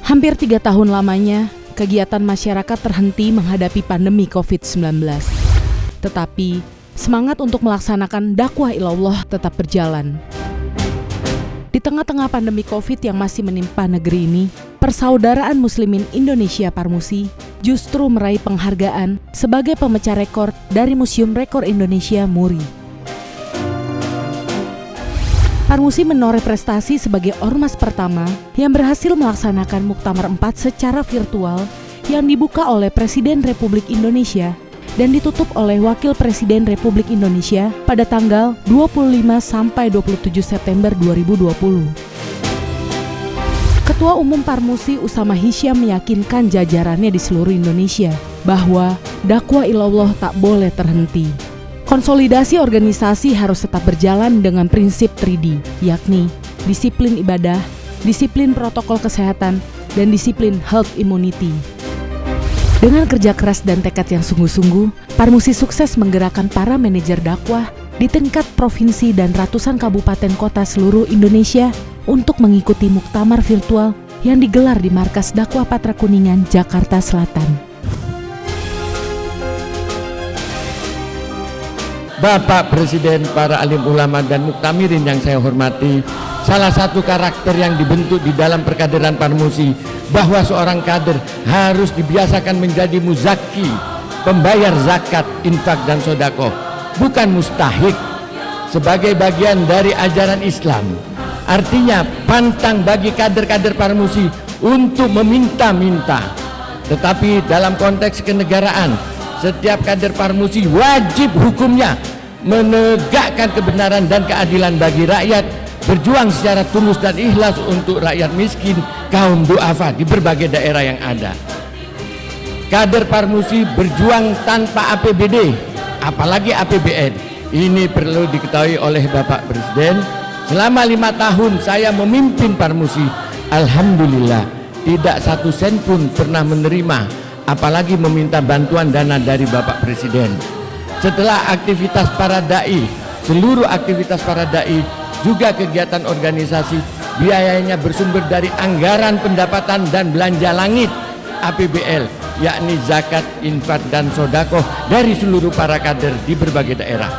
Hampir 3 tahun lamanya, kegiatan masyarakat terhenti menghadapi pandemi COVID-19. Tetapi, semangat untuk melaksanakan dakwah ilallah tetap berjalan. Di tengah-tengah pandemi COVID yang masih menimpa negeri ini, Persaudaraan Muslimin Indonesia Parmusi justru meraih penghargaan sebagai pemecah rekor dari Museum Rekor Indonesia MURI. Parmusi menoreh prestasi sebagai ormas pertama yang berhasil melaksanakan Muktamar 4 secara virtual yang dibuka oleh Presiden Republik Indonesia dan ditutup oleh Wakil Presiden Republik Indonesia pada tanggal 25 sampai 27 September 2020. Ketua Umum Parmusi Usama Hisyam meyakinkan jajarannya di seluruh Indonesia bahwa dakwah ilallah tak boleh terhenti. Konsolidasi organisasi harus tetap berjalan dengan prinsip 3D, yakni disiplin ibadah, disiplin protokol kesehatan, dan disiplin herd immunity. Dengan kerja keras dan tekad yang sungguh-sungguh, Parmusi sukses menggerakkan para manajer dakwah di tingkat provinsi dan ratusan kabupaten kota seluruh Indonesia untuk mengikuti muktamar virtual yang digelar di Markas Dakwah Patra Kuningan, Jakarta Selatan. Bapak Presiden, para alim ulama dan muktamirin yang saya hormati, salah satu karakter yang dibentuk di dalam perkaderan Parmusi bahwa seorang kader harus dibiasakan menjadi muzaki, pembayar zakat, infak dan sedekah, bukan mustahik, sebagai bagian dari ajaran Islam. Artinya pantang bagi kader-kader Parmusi untuk meminta-minta. Tetapi dalam konteks kenegaraan, setiap kader Parmusi wajib hukumnya menegakkan kebenaran dan keadilan bagi rakyat, berjuang secara tulus dan ikhlas untuk rakyat miskin, kaum duafa di berbagai daerah yang ada. Kader Parmusi berjuang tanpa APBD, apalagi APBN. Ini perlu diketahui oleh Bapak Presiden. Selama 5 tahun saya memimpin Parmusi, alhamdulillah tidak satu sen pun pernah menerima, apalagi meminta bantuan dana dari Bapak Presiden. Setelah aktivitas para dai, seluruh aktivitas para dai, juga kegiatan organisasi, biayanya bersumber dari anggaran pendapatan dan belanja langit APBL, yakni zakat, infak dan sedekah dari seluruh para kader di berbagai daerah.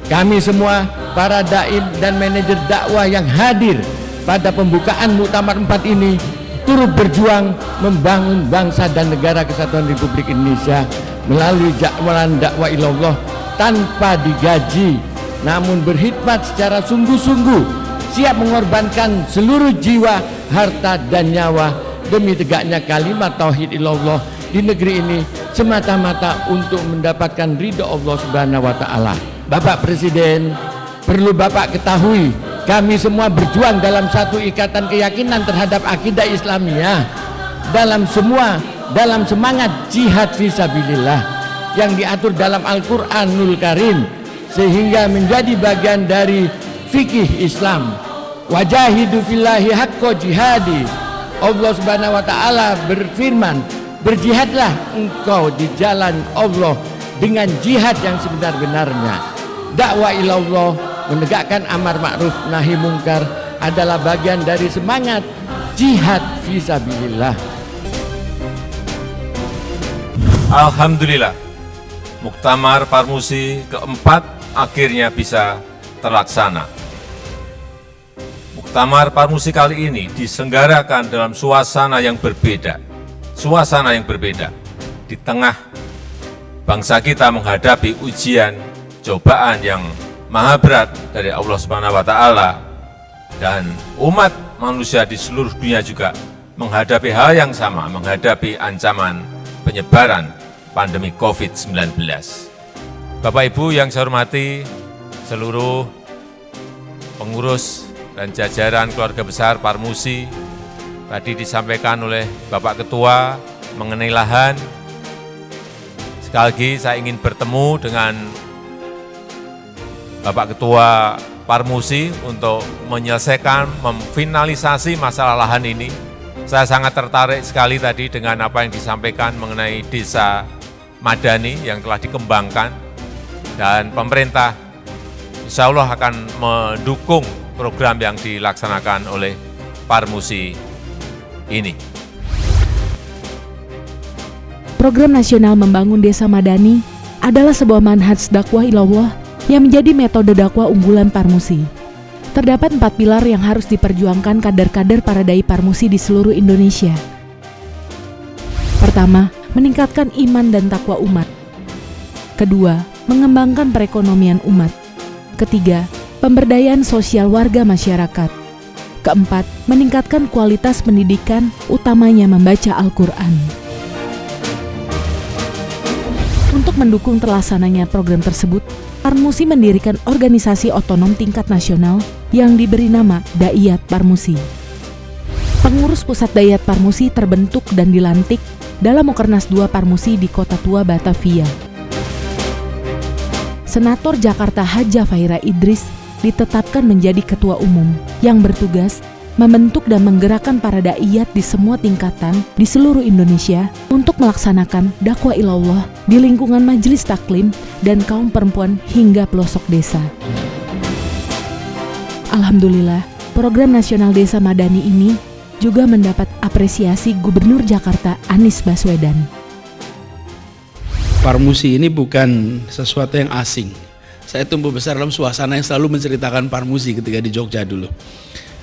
Kami semua, para dai dan manajer dakwah yang hadir pada pembukaan Muktamar 4 ini, turut berjuang membangun bangsa dan negara kesatuan Republik Indonesia melalui jadwalan dakwah ilallah tanpa digaji, namun berkhidmat secara sungguh-sungguh, siap mengorbankan seluruh jiwa, harta dan nyawa demi tegaknya kalimat tauhid ilallah di negeri ini semata-mata untuk mendapatkan ridha Allah Subhanahu wa taala. Bapak Presiden, perlu Bapak ketahui, kami semua berjuang dalam satu ikatan keyakinan terhadap akidah Islamiyah, dalam semangat jihad fisabilillah yang diatur dalam Al-Quranul Karim, sehingga menjadi bagian dari fikih Islam. Wajahidu fillahi haqqa jihadi. Allah Subhanahu wa taala berfirman, berjihadlah engkau di jalan Allah dengan jihad yang sebenar-benarnya. Dakwah ilallah, menegakkan amar ma'ruf nahi mungkar adalah bagian dari semangat jihad fisabilillah. Alhamdulillah, Muktamar Parmusi keempat akhirnya bisa terlaksana. Muktamar Parmusi kali ini diselenggarakan dalam suasana yang berbeda. Di tengah bangsa kita menghadapi ujian, cobaan yang maha berat dari Allah Subhanahu wa taala, dan umat manusia di seluruh dunia juga menghadapi hal yang sama, menghadapi ancaman penyebaran pandemi COVID-19. Bapak Ibu yang saya hormati, seluruh pengurus dan jajaran keluarga besar Parmusi, tadi disampaikan oleh Bapak Ketua mengenai lahan. Sekali lagi saya ingin bertemu dengan Bapak Ketua Parmusi untuk menyelesaikan, memfinalisasi masalah lahan ini. Saya sangat tertarik sekali tadi dengan apa yang disampaikan mengenai desa Madani yang telah dikembangkan, dan pemerintah insya Allah akan mendukung program yang dilaksanakan oleh Parmusi ini. Program nasional membangun desa madani adalah sebuah manhaj dakwah ilallah yang menjadi metode dakwah unggulan Parmusi. Terdapat 4 pilar yang harus diperjuangkan kader-kader para dai Parmusi di seluruh Indonesia. Pertama, meningkatkan iman dan takwa umat. Kedua, mengembangkan perekonomian umat. Ketiga, pemberdayaan sosial warga masyarakat. Keempat, meningkatkan kualitas pendidikan, utamanya membaca Al-Quran. Untuk mendukung terlaksananya program tersebut, Parmusi mendirikan organisasi otonom tingkat nasional yang diberi nama Daiyat Parmusi. Pengurus pusat Daiyat Parmusi terbentuk dan dilantik dalam Mukernas 2 Parmusi di Kota Tua, Batavia. Senator Jakarta Haja Faira Idris ditetapkan menjadi ketua umum yang bertugas membentuk dan menggerakkan para daiyat di semua tingkatan di seluruh Indonesia untuk melaksanakan dakwah ilallah di lingkungan majelis taklim dan kaum perempuan hingga pelosok desa. Alhamdulillah, program nasional Desa Madani ini juga mendapat apresiasi Gubernur Jakarta Anies Baswedan. Parmusi ini bukan sesuatu yang asing. Saya tumbuh besar dalam suasana yang selalu menceritakan Parmusi ketika di Jogja dulu.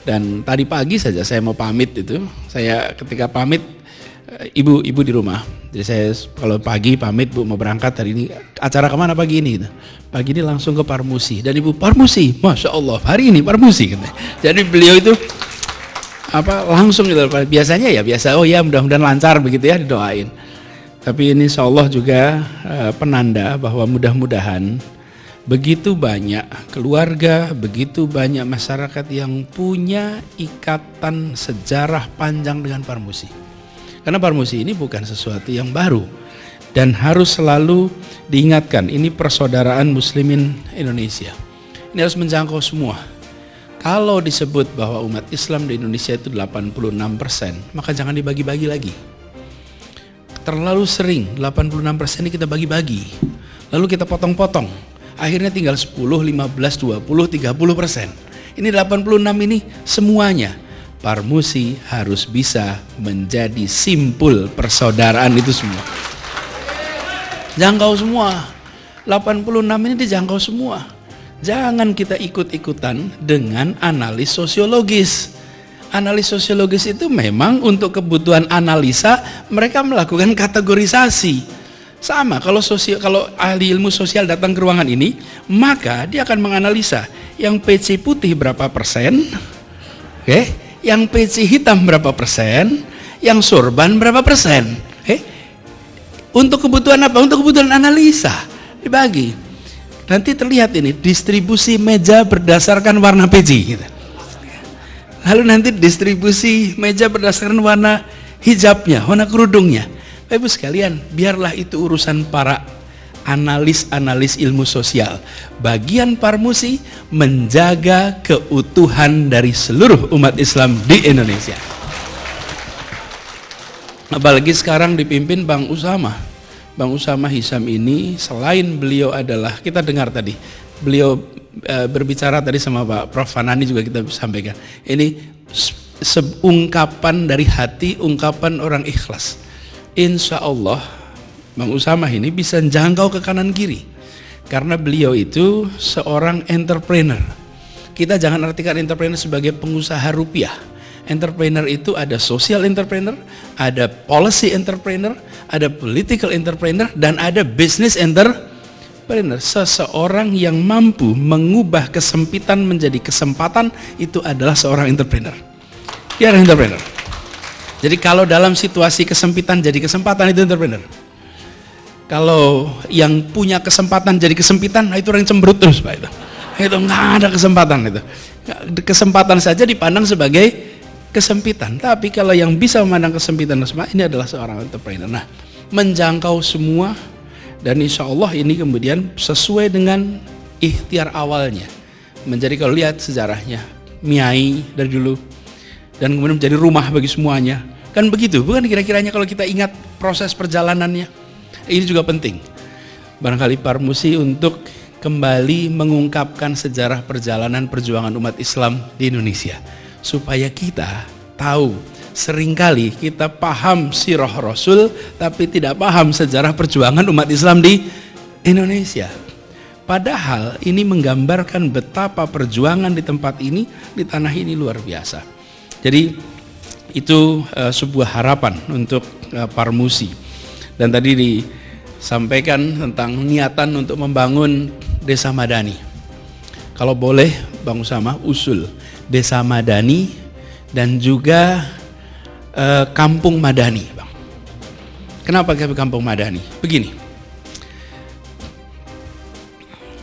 Dan tadi pagi saja saya mau pamit itu, saya ketika pamit ibu di rumah. Jadi saya kalau pagi pamit, Bu mau berangkat hari ini, acara kemana pagi ini? Gitu. Pagi ini langsung ke Parmusi. Dan Ibu, Parmusi, Masya Allah hari ini Parmusi. Gitu. Jadi beliau itu langsung gitu. Biasanya ya biasa, oh ya mudah-mudahan lancar begitu ya, didoain. Tapi ini insya Allah juga penanda bahwa mudah-mudahan begitu banyak keluarga, begitu banyak masyarakat yang punya ikatan sejarah panjang dengan Parmusi. Karena Parmusi ini bukan sesuatu yang baru dan harus selalu diingatkan, ini persaudaraan muslimin Indonesia. Ini harus menjangkau semua. Kalau disebut bahwa umat Islam di Indonesia itu 86%, maka jangan dibagi-bagi lagi. Terlalu sering 86% ini kita bagi-bagi, lalu kita potong-potong. Akhirnya tinggal 10, 15, 20, 30%. Ini 86 ini semuanya. Parmusi harus bisa menjadi simpul persaudaraan itu semua. Jangkau semua. 86 ini dijangkau semua. Jangan kita ikut-ikutan dengan analis sosiologis. Analis sosiologis itu memang untuk kebutuhan analisa mereka melakukan kategorisasi. Sama, kalau ahli ilmu sosial datang ke ruangan ini, maka dia akan menganalisa yang PC putih berapa persen, yang PC hitam berapa persen, yang sorban berapa persen. Untuk kebutuhan apa? Untuk kebutuhan analisa, dibagi. Nanti terlihat ini distribusi meja berdasarkan warna PC. Gitu. Lalu nanti distribusi meja berdasarkan warna hijabnya, warna kerudungnya. Ibu sekalian, biarlah itu urusan para analis ilmu sosial. Bagian Parmusi menjaga keutuhan dari seluruh umat Islam di Indonesia. Apalagi sekarang dipimpin Bang Usama. Bang Usama Hisham ini selain beliau adalah, kita dengar tadi, beliau berbicara tadi sama Pak Prof. Fanani juga kita sampaikan. Ini ungkapan dari hati, ungkapan orang ikhlas. Insya Allah Bang Usama ini bisa jangkau ke kanan kiri karena beliau itu seorang entrepreneur. Kita jangan artikan entrepreneur sebagai pengusaha rupiah. Entrepreneur itu ada social entrepreneur, ada policy entrepreneur, ada political entrepreneur, dan ada business entrepreneur. Seseorang yang mampu mengubah kesempitan menjadi kesempatan, itu adalah seorang entrepreneur. Dia adalah entrepreneur. Jadi kalau dalam situasi kesempitan jadi kesempatan, itu entrepreneur. Kalau yang punya kesempatan jadi kesempitan, nah itu orang cemberut terus Pak. Itu nggak ada kesempatan itu. Kesempatan saja dipandang sebagai kesempitan. Tapi kalau yang bisa memandang kesempitan semua, ini adalah seorang entrepreneur. Nah, menjangkau semua, dan insya Allah ini kemudian sesuai dengan ikhtiar awalnya. Menjadi kalau lihat sejarahnya, Miai dari dulu, dan kemudian menjadi rumah bagi semuanya. Kan begitu, bukan kira-kiranya kalau kita ingat proses perjalanannya. Ini juga penting. Barangkali Parmusi untuk kembali mengungkapkan sejarah perjalanan perjuangan umat Islam di Indonesia. Supaya kita tahu seringkali kita paham sirah Rasul tapi tidak paham sejarah perjuangan umat Islam di Indonesia. Padahal ini menggambarkan betapa perjuangan di tempat ini, di tanah ini luar biasa. Jadi itu sebuah harapan untuk Parmusi. Dan tadi disampaikan tentang niatan untuk membangun desa madani. Kalau boleh Bang Usama usul desa madani dan juga kampung madani, Bang. Kenapa kampung madani? Begini.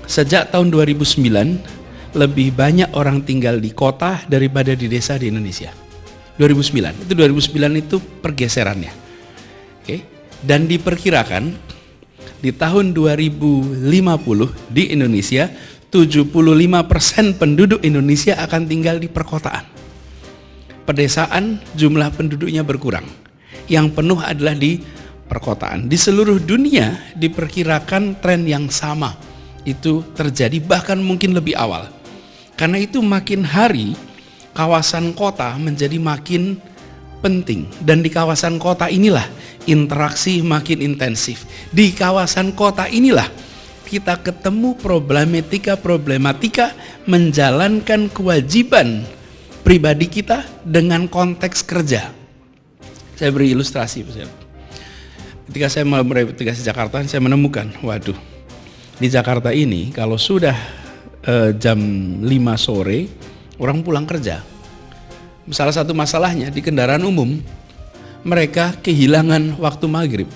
Sejak tahun 2009 lebih banyak orang tinggal di kota daripada di desa di Indonesia. 2009 itu pergeserannya. Oke. Dan diperkirakan di tahun 2050 di Indonesia 75% penduduk Indonesia akan tinggal di perkotaan. Pedesaan jumlah penduduknya berkurang. Yang penuh adalah di perkotaan. Di seluruh dunia diperkirakan tren yang sama itu terjadi, bahkan mungkin lebih awal. Karena itu makin hari kawasan kota menjadi makin penting, dan di kawasan kota inilah interaksi makin intensif. Di kawasan kota inilah kita ketemu problematika menjalankan kewajiban pribadi kita dengan konteks kerja. Saya beri ilustrasi. Ketika saya bertugas di Jakarta, saya menemukan, waduh, di Jakarta ini kalau sudah jam 5 sore orang pulang kerja. Salah satu masalahnya di kendaraan umum, mereka kehilangan waktu maghrib.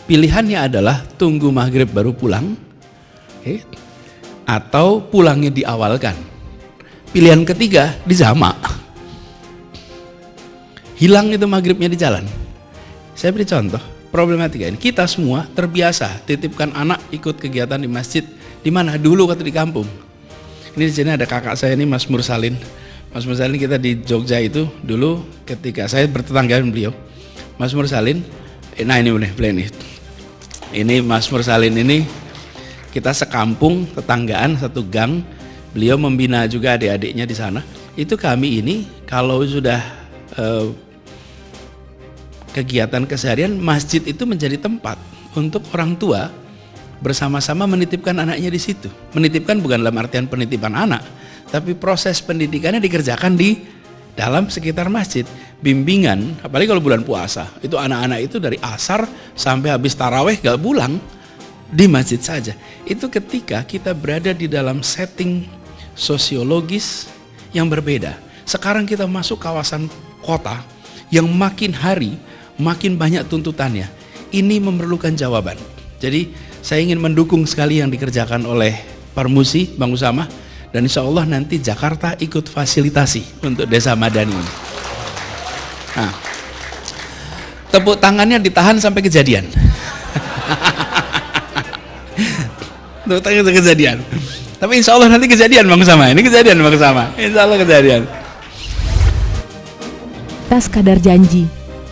Pilihannya adalah tunggu maghrib baru pulang, atau pulangnya diawalkan. Pilihan ketiga dijamak. Hilang itu maghribnya di jalan. Saya beri contoh problematika ini. Kita semua terbiasa titipkan anak ikut kegiatan di masjid. Di mana dulu waktu di kampung. Ini di sini ada kakak saya ini, Mas Mursalin. Mas Mursalin kita di Jogja itu dulu ketika saya bertetangga dengan beliau. Mas Mursalin, nah ini boleh nih. Ini Mas Mursalin ini kita sekampung, tetanggaan, satu gang. Beliau membina juga adik-adiknya di sana. Itu kami ini kalau sudah kegiatan keseharian, masjid itu menjadi tempat untuk orang tua bersama-sama menitipkan anaknya di situ. Menitipkan bukan dalam artian penitipan anak, tapi proses pendidikannya dikerjakan di dalam sekitar masjid. Bimbingan, apalagi kalau bulan puasa, itu anak-anak itu dari asar sampai habis taraweh gak pulang, di masjid saja. Itu ketika kita berada di dalam setting sosiologis yang berbeda. Sekarang kita masuk kawasan kota yang makin hari makin banyak tuntutannya. Ini memerlukan jawaban. Jadi saya ingin mendukung sekali yang dikerjakan oleh Parmusi, Bang Usama, dan insya Allah nanti Jakarta ikut fasilitasi untuk desa madani ini. Nah, tepuk tangannya ditahan sampai kejadian. Tepuk tangan sampai kejadian. Tapi insya Allah nanti kejadian, Bang Usama. Ini kejadian, Bang Usama. Insya Allah kejadian. Tas kadar janji,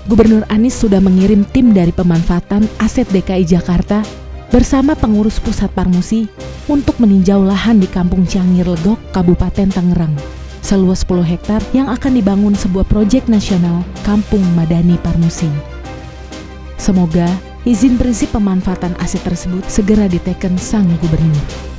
Gubernur Anies sudah mengirim tim dari pemanfaatan aset DKI Jakarta bersama pengurus pusat Parmusi untuk meninjau lahan di Kampung Ciangir Legok, Kabupaten Tangerang, seluas 10 hektar yang akan dibangun sebuah proyek nasional Kampung Madani Parmusi. Semoga izin prinsip pemanfaatan aset tersebut segera diteken Sang Gubernur.